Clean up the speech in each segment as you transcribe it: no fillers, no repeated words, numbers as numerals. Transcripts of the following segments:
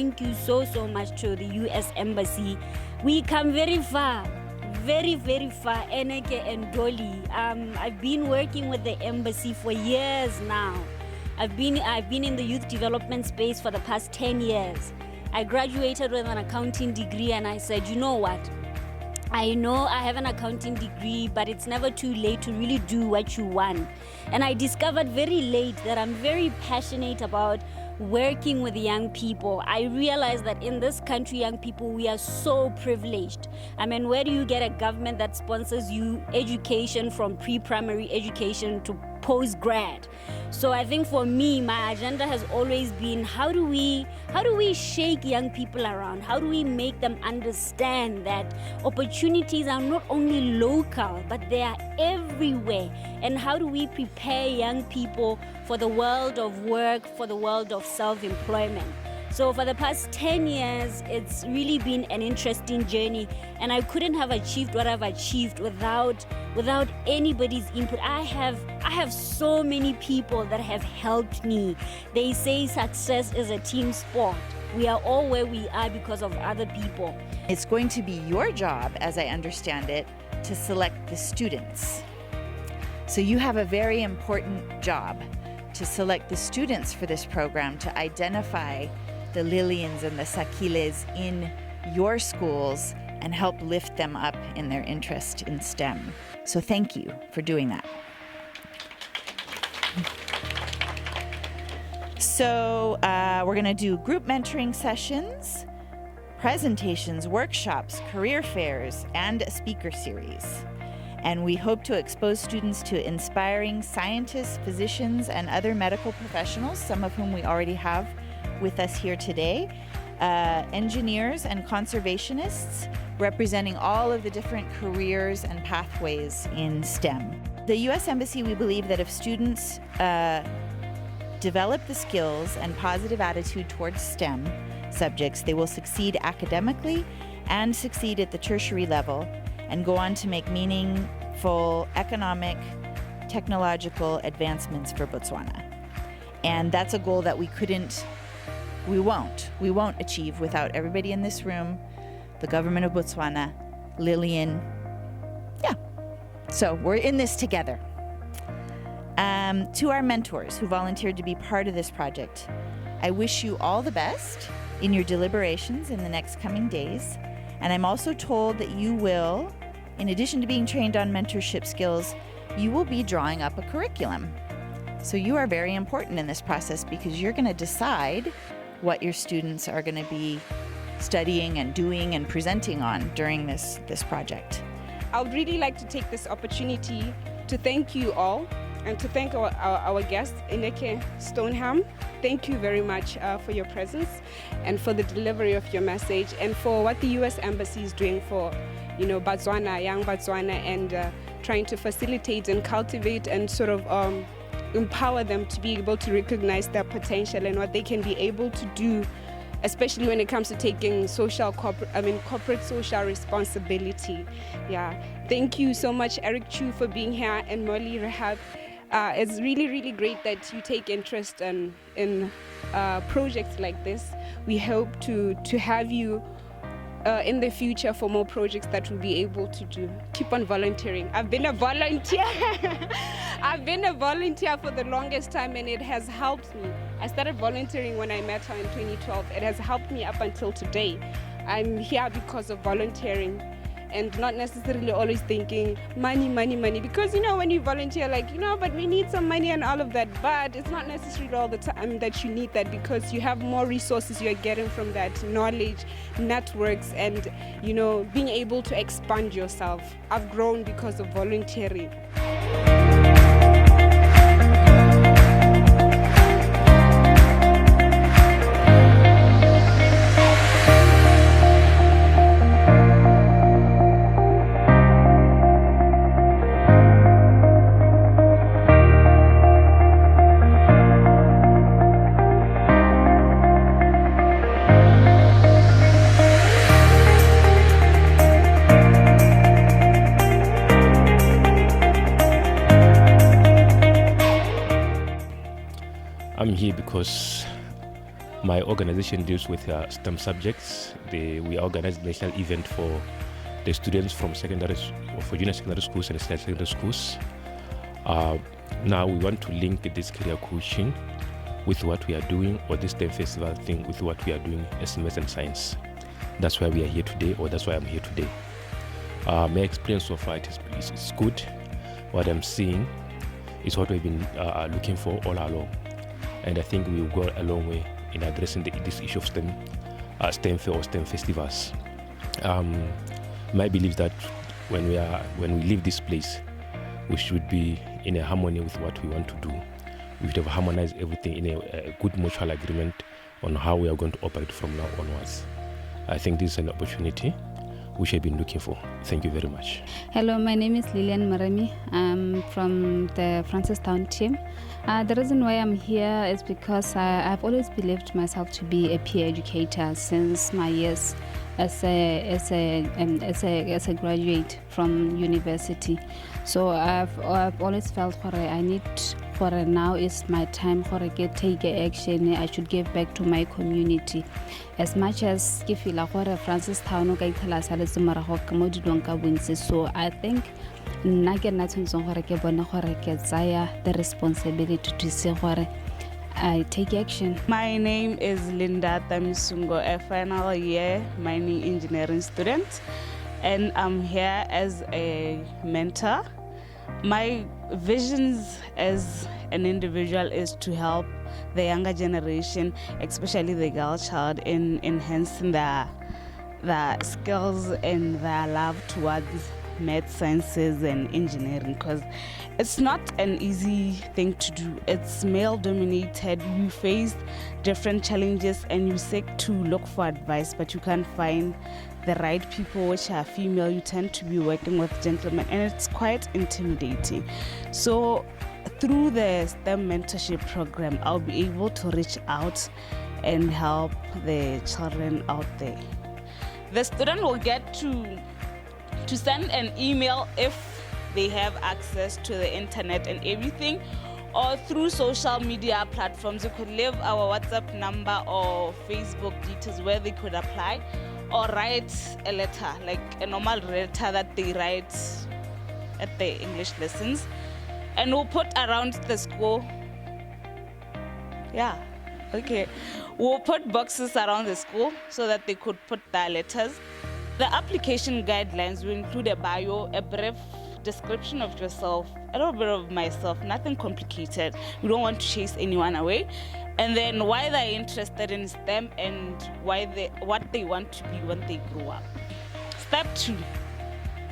thank you so much to the US Embassy. We come very far, very far. Eneke and Dolly. I've been working with the embassy for years now. I've been in the youth development space for the past 10 years. I graduated with an accounting degree, and I said, you know what? I know I have an accounting degree, but it's never too late to really do what you want. And I discovered very late that I'm very passionate about working with young people. I realized that in this country, young people, we are so privileged. I mean, where do you get a government that sponsors you education from pre-primary education to post-grad? So I think for me, my agenda has always been, how do we shake young people around? How do we make them understand that opportunities are not only local, but they are everywhere? And how do we prepare young people for the world of work, for the world of self-employment? So for the past 10 years, it's really been an interesting journey, and I couldn't have achieved what I've achieved without anybody's input. I have so many people that have helped me. They say success is a team sport. We are all where we are because of other people. It's going to be your job, as I understand it, to select the students. So you have a very important job to select the students for this program, to identify the Lillians and the Sakiles in your schools and help lift them up in their interest in STEM. So thank you for doing that. So we're going to do group mentoring sessions, presentations, workshops, career fairs, and a speaker series. And we hope to expose students to inspiring scientists, physicians, and other medical professionals, some of whom we already have with us here today, engineers and conservationists representing all of the different careers and pathways in STEM. The U.S. Embassy, we believe that if students develop the skills and positive attitude towards STEM subjects, they will succeed academically and succeed at the tertiary level and go on to make meaningful economic, technological advancements for Botswana. And that's a goal that we won't achieve without everybody in this room, the government of Botswana, Lillian. Yeah, so we're in this together. To our mentors who volunteered to be part of this project, I wish you all the best in your deliberations in the next coming days. And I'm also told that you will, in addition to being trained on mentorship skills, you will be drawing up a curriculum. So you are very important in this process because you're going to decide what your students are going to be studying and doing and presenting on during this project. I would really like to take this opportunity to thank you all and to thank our guest, Eneke Stoneham. Thank you very much for your presence and for the delivery of your message and for what the U.S. Embassy is doing for, Botswana, young Botswana, and trying to facilitate and cultivate and sort of empower them to be able to recognize their potential and what they can be able to do, especially when it comes to taking corporate social responsibility. Yeah, thank you so much, Eric Chu, for being here, and Molly Rahab. It's really great that you take interest in projects like this. We hope to have you in the future for more projects that we'll be able to do. Keep on volunteering. I've been a volunteer. I've been a volunteer for the longest time, and it has helped me. I started volunteering when I met her in 2012. It has helped me up until today. I'm here because of volunteering and not necessarily always thinking money, because when you volunteer, but we need some money and all of that, but it's not necessarily all the time that you need that, because you have more resources you're getting from that, knowledge, networks, and being able to expand yourself. I've grown because of volunteering. I'm here because My organization deals with STEM subjects. We organize the national event for the students from for junior secondary schools and senior secondary schools. Now we want to link this career coaching with what we are doing, or this STEM festival thing with what we are doing as maths and science. That's why we are here today, or that's why I'm here today. My experience so far is good. What I'm seeing is what we've been looking for all along. And I think we will go a long way in addressing this issue of STEM fair or STEM festivals. My belief is that when we leave this place, we should be in a harmony with what we want to do. We should have harmonized everything in a good mutual agreement on how we are going to operate from now onwards. I think this is an opportunity which I've been looking for. Thank you very much. Hello, my name is Lillian Marami. I'm from the Francistown team. The reason why I'm here is because I've always believed myself to be a peer educator since my years as a graduate from university. So I've always felt I need now is my time take action. I should give back to my community. As much as ke feel Francistown ka ithala sa le semarago ka mo dilong ka bontsi, so I think nna ke nna tshwantseng gore ke bone gore ke tsaya the responsibility to say gore I take action. My name is Linda Tamisungo, a final year mining engineering student, and I'm here as a mentor. My visions as an individual is to help the younger generation, especially the girl child, in enhancing their skills and their love towards math, sciences, and engineering, because it's not an easy thing to do. It's male dominated. You face different challenges and you seek to look for advice, but you can't find the right people which are female. You tend to be working with gentlemen, and it's quite intimidating. So through the STEM mentorship program, I'll be able to reach out and help the children out there. The student will get to send an email if they have access to the internet and everything, or through social media platforms. You could leave our WhatsApp number or Facebook details where they could apply, or write a letter, like a normal letter that they write at the English lessons, and we'll put around the school. We'll put boxes around the school so that they could put their letters. The application guidelines will include a bio, a brief description of yourself, a little bit of myself, nothing complicated. We don't want to chase anyone away. And then why they're interested in STEM and what they want to be when they grow up. Step 2,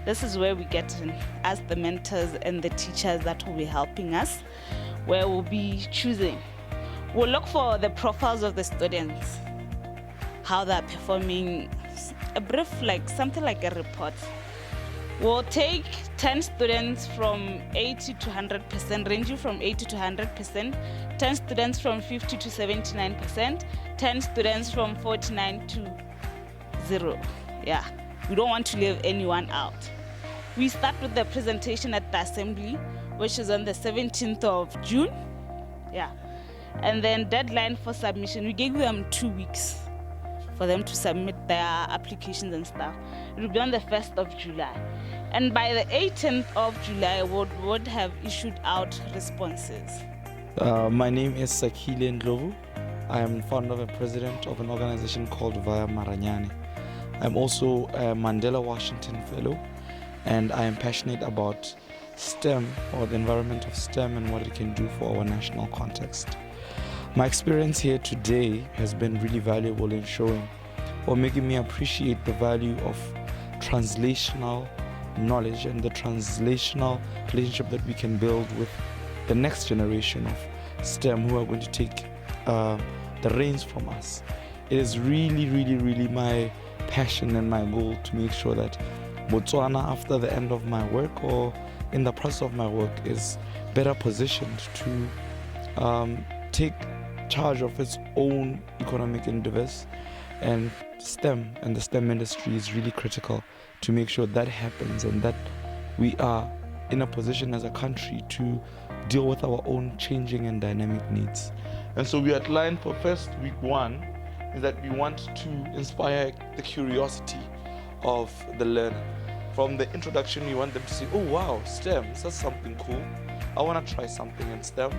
this is where we get in as the mentors and the teachers that will be helping us, where we'll be choosing. We'll look for the profiles of the students, how they're performing, a brief, like something like a report. We'll take 10 students from 80 to 100%, ranging from 80 to 100%, 10 students from 50 to 79%, 10 students from 49 to 0. Yeah, we don't want to leave anyone out. We start with the presentation at the assembly, which is on the 17th of June. Yeah, and then deadline for submission, we gave them 2 weeks for them to submit their applications and stuff. It will be on the 1st of July. And by the 18th of July, we would have issued out responses. My name is Sakile Ndlovu. I am founder and president of an organization called Vaya Maranyane. I'm also a Mandela Washington Fellow, and I am passionate about STEM, or the environment of STEM and what it can do for our national context. My experience here today has been really valuable in showing or making me appreciate the value of translational knowledge and the translational relationship that we can build with the next generation of STEM who are going to take the reins from us. It is really, really, really my passion and my goal to make sure that Botswana, after the end of my work or in the process of my work, is better positioned to take charge of its own economic endeavors, and STEM and the STEM industry is really critical to make sure that happens and that we are in a position as a country to deal with our own changing and dynamic needs. And so we outlined for first week 1 is that we want to inspire the curiosity of the learner. From the introduction, we want them to say, oh wow, STEM, that's something cool. I want to try something in STEM.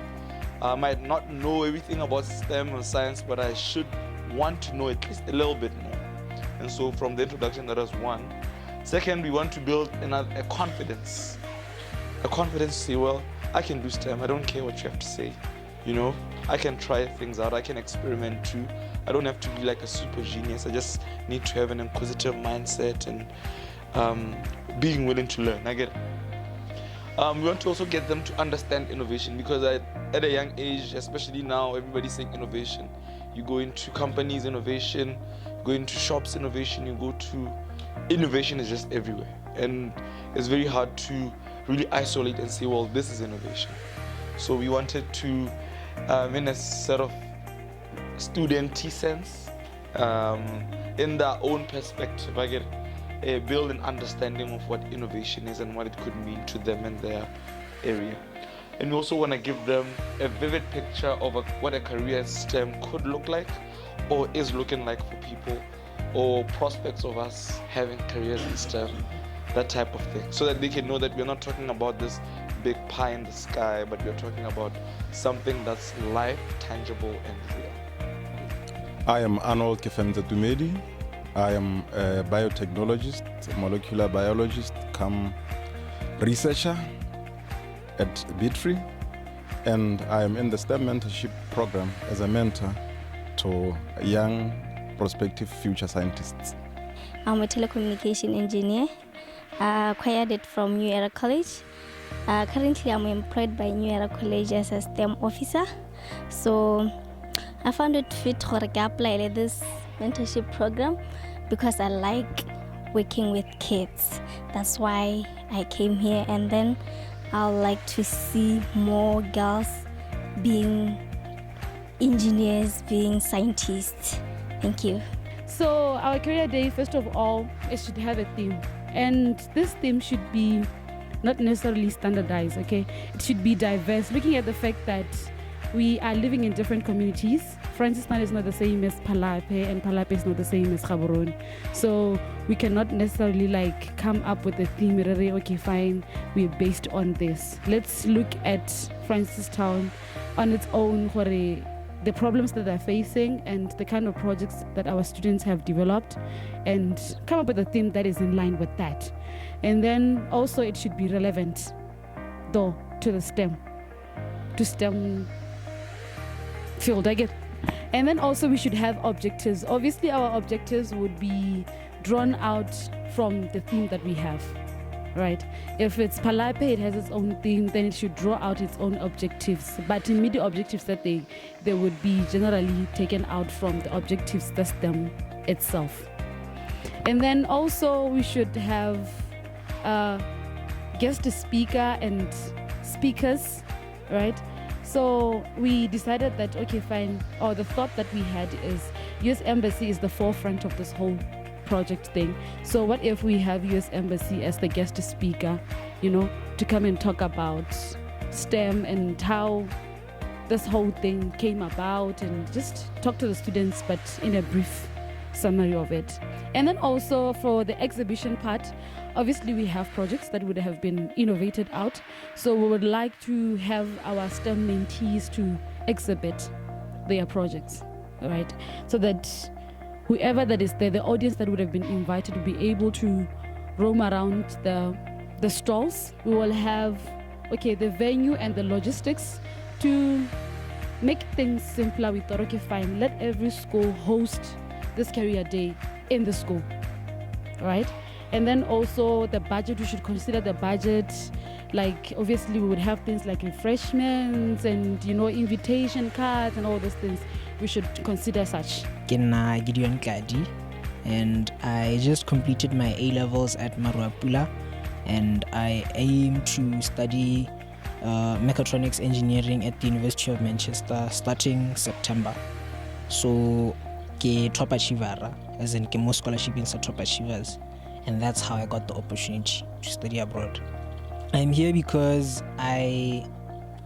I might not know everything about STEM or science, but I should want to know at least a little bit more. And so from the introduction, that was 1. Second, we want to build a confidence. A confidence to say, well, I can do STEM. I don't care what you have to say. You know, I can try things out. I can experiment too. I don't have to be like a super genius. I just need to have an inquisitive mindset and being willing to learn. I get it. We want to also get them to understand innovation, because at a young age, especially now, everybody's saying innovation. You go into companies, innovation, go into shops, innovation, you go to innovation is just everywhere. And it's very hard to really isolate and say, well, this is innovation. So we wanted to, in a sort of student-y sense, in their own perspective, I get build an understanding of what innovation is and what it could mean to them in their area. And we also want to give them a vivid picture of what a career in STEM could look like or is looking like for people, or prospects of us having careers in STEM, that type of thing, so that they can know that we're not talking about this big pie in the sky, but we're talking about something that's live, tangible, and real. I am Arnold Kefenza Dumedi. I am a biotechnologist, molecular biologist, come researcher at Bitfree, and I am in the STEM mentorship program as a mentor to young prospective future scientists. I'm a telecommunication engineer, acquired it from New Era College. Currently, I'm employed by New Era College as a STEM officer. So I found it fit to apply this mentorship program because I like working with kids. That's why I came here, and then I'd like to see more girls being engineers, being scientists. Thank you. So our career day, first of all, it should have a theme, and this theme should be not necessarily standardized, okay? It should be diverse, looking at the fact that we are living in different communities. Francistown is not the same as Palape, and Palape is not the same as Gaborone. So we cannot necessarily come up with a theme, okay, fine, we're based on this. Let's look at Francistown on its own, the problems that they're facing and the kind of projects that our students have developed, and come up with a theme that is in line with that. And then also it should be relevant, though, to the STEM field, I get. And then also we should have objectives. Obviously our objectives would be drawn out from the theme that we have, right? If it's Palape, it has its own theme, then it should draw out its own objectives. But to meet the objectives that they would be generally taken out from the objectives system itself. And then also we should have guest speaker and speakers, right? So we decided that, okay, fine, or the thought that we had is US Embassy is the forefront of this whole project thing. So what if we have US Embassy as the guest speaker, to come and talk about STEM and how this whole thing came about, and just talk to the students, but in a brief summary of it. And then also for the exhibition part, obviously we have projects that would have been innovated out. So we would like to have our STEM mentees to exhibit their projects, right? So that whoever that is there, the audience that would have been invited, will be able to roam around the stalls. We will have, the venue and the logistics to make things simpler. We thought, okay, fine, let every school host this career day in the school, right? And then also the budget, we should consider the budget. Obviously we would have things like refreshments and invitation cards and all those things. We should consider such. Kena Gideon Kadi, and I just completed my A-levels at Maruapula, and I aim to study mechatronics engineering at the University of Manchester starting September. So ke top achiever, as in ke more scholarship in top achievers, and that's how I got the opportunity to study abroad. I'm here because I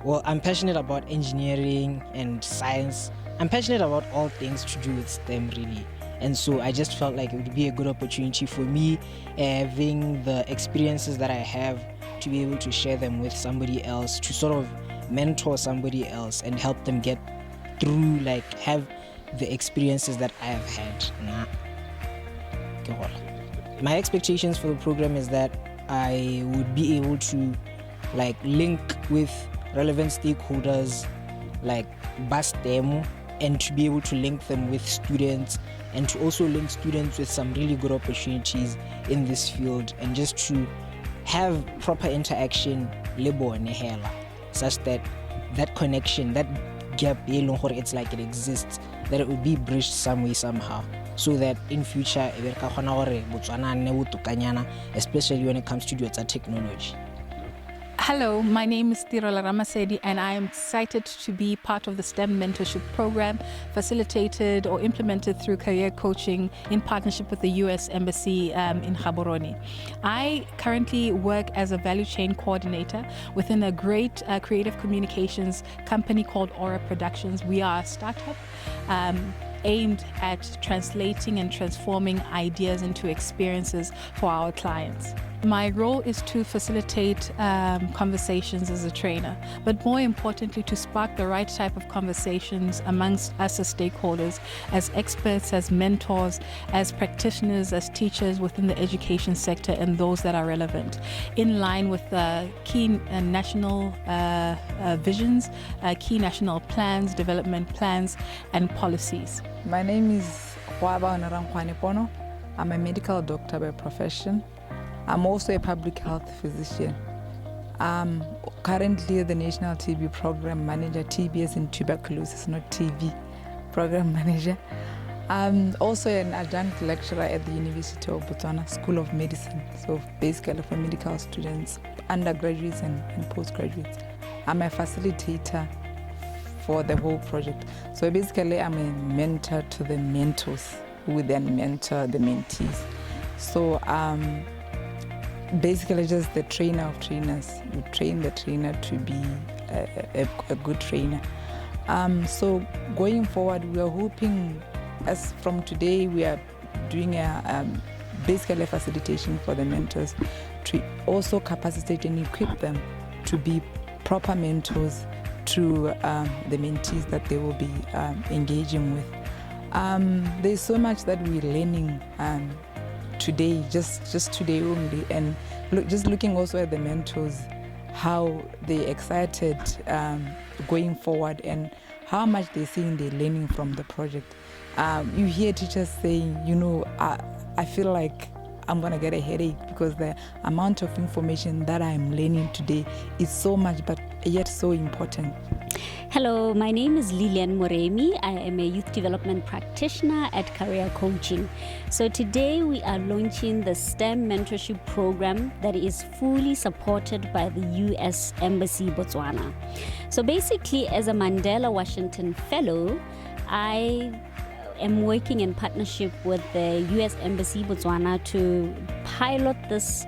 well, I'm passionate about engineering and science. I'm passionate about all things to do with STEM, really. And so I just felt like it would be a good opportunity for me, having the experiences that I have, to be able to share them with somebody else, to sort of mentor somebody else and help them get through, like have the experiences that I have had. My expectations for the program is that I would be able to like link with relevant stakeholders like BASTEM, and to be able to link them with students, and to also link students with some really good opportunities in this field, and just to have proper interaction such that that connection, that gap, it's like it exists, that it would be bridged some way, somehow, so that in future, especially when it comes to technology. Hello, my name is Tirola Ramasedi, and I am excited to be part of the STEM mentorship program facilitated or implemented through career coaching in partnership with the U.S. Embassy in Gaborone. I currently work as a value chain coordinator within a great creative communications company called Aura Productions. We are a startup aimed at translating and transforming ideas into experiences for our clients. My role is to facilitate conversations as a trainer, but more importantly, to spark the right type of conversations amongst us as stakeholders, as experts, as mentors, as practitioners, as teachers within the education sector, and those that are relevant, in line with key national visions, key national plans, development plans, and policies. My name is Khwaba Onarangkhwane Pono. I'm a medical doctor by profession. I'm also a public health physician. I'm currently the National TB Program Manager, TBS in tuberculosis, not TB, Program Manager. I'm also an adjunct lecturer at the University of Botswana School of Medicine, so basically for medical students, undergraduates and postgraduates. I'm a facilitator for the whole project. So basically I'm a mentor to the mentors who then mentor the mentees. So basically just the trainer of trainers. You train the trainer to be a good trainer. So going forward, we are hoping, as from today, we are doing basically a facilitation for the mentors to also capacitate and equip them to be proper mentors to the mentees that they will be engaging with. There's so much that we're learning today, just today only, and just looking also at the mentors, how they're excited going forward and how much they're saying they're learning from the project. You hear teachers saying, I feel like I'm gonna get a headache because the amount of information that I'm learning today is so much, but yet so important. Hello, my name is Lilian Moremi. I am a youth development practitioner at Career Coaching. So today we are launching the STEM mentorship program that is fully supported by the U.S. Embassy Botswana. So basically, as a Mandela Washington Fellow, I am working in partnership with the U.S. Embassy Botswana to pilot this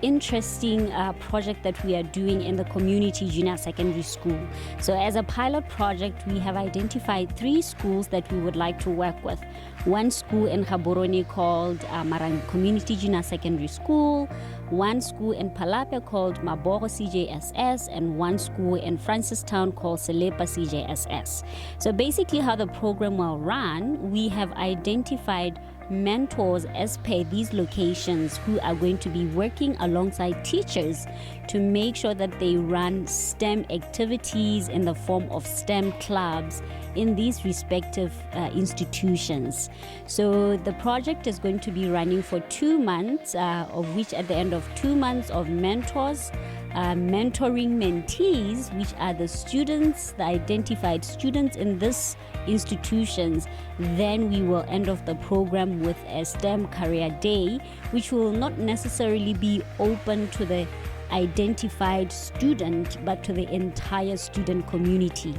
interesting project that we are doing in the community junior secondary school. So as a pilot project, we have identified 3 schools that we would like to work with. One school in Gaborone called Marang Community Junior Secondary School, one school in Palapia called Maboro CJSS, and one school in Francistown called Selepa CJSS. So basically how the program will run, we have identified mentors as per these locations who are going to be working alongside teachers to make sure that they run STEM activities in the form of STEM clubs in these respective institutions. So the project is going to be running for 2 months, of which at the end of 2 months of mentors, mentoring mentees, which are the students, the identified students in this institutions. Then we will end off the program with a STEM career day, which will not necessarily be open to the identified student, but to the entire student community.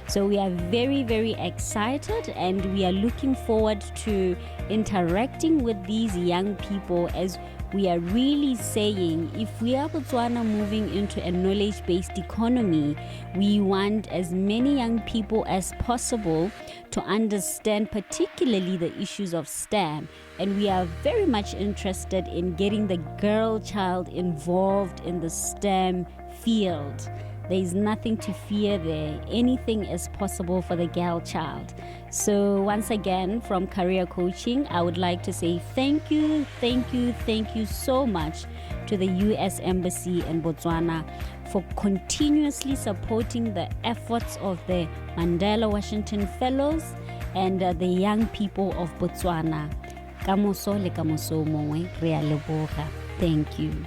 So we are very, very excited, and we are looking forward to interacting with these young people as we are really saying if we are Botswana moving into a knowledge-based economy, we want as many young people as possible to understand particularly the issues of STEM. And we are very much interested in getting the girl child involved in the STEM field. There is nothing to fear there. Anything is possible for the girl child. So once again, from Career Coaching, I would like to say thank you so much to the U.S. Embassy in Botswana for continuously supporting the efforts of the Mandela Washington Fellows and the young people of Botswana. Kamoso le kamoso mongwe, re a leboga. Thank you.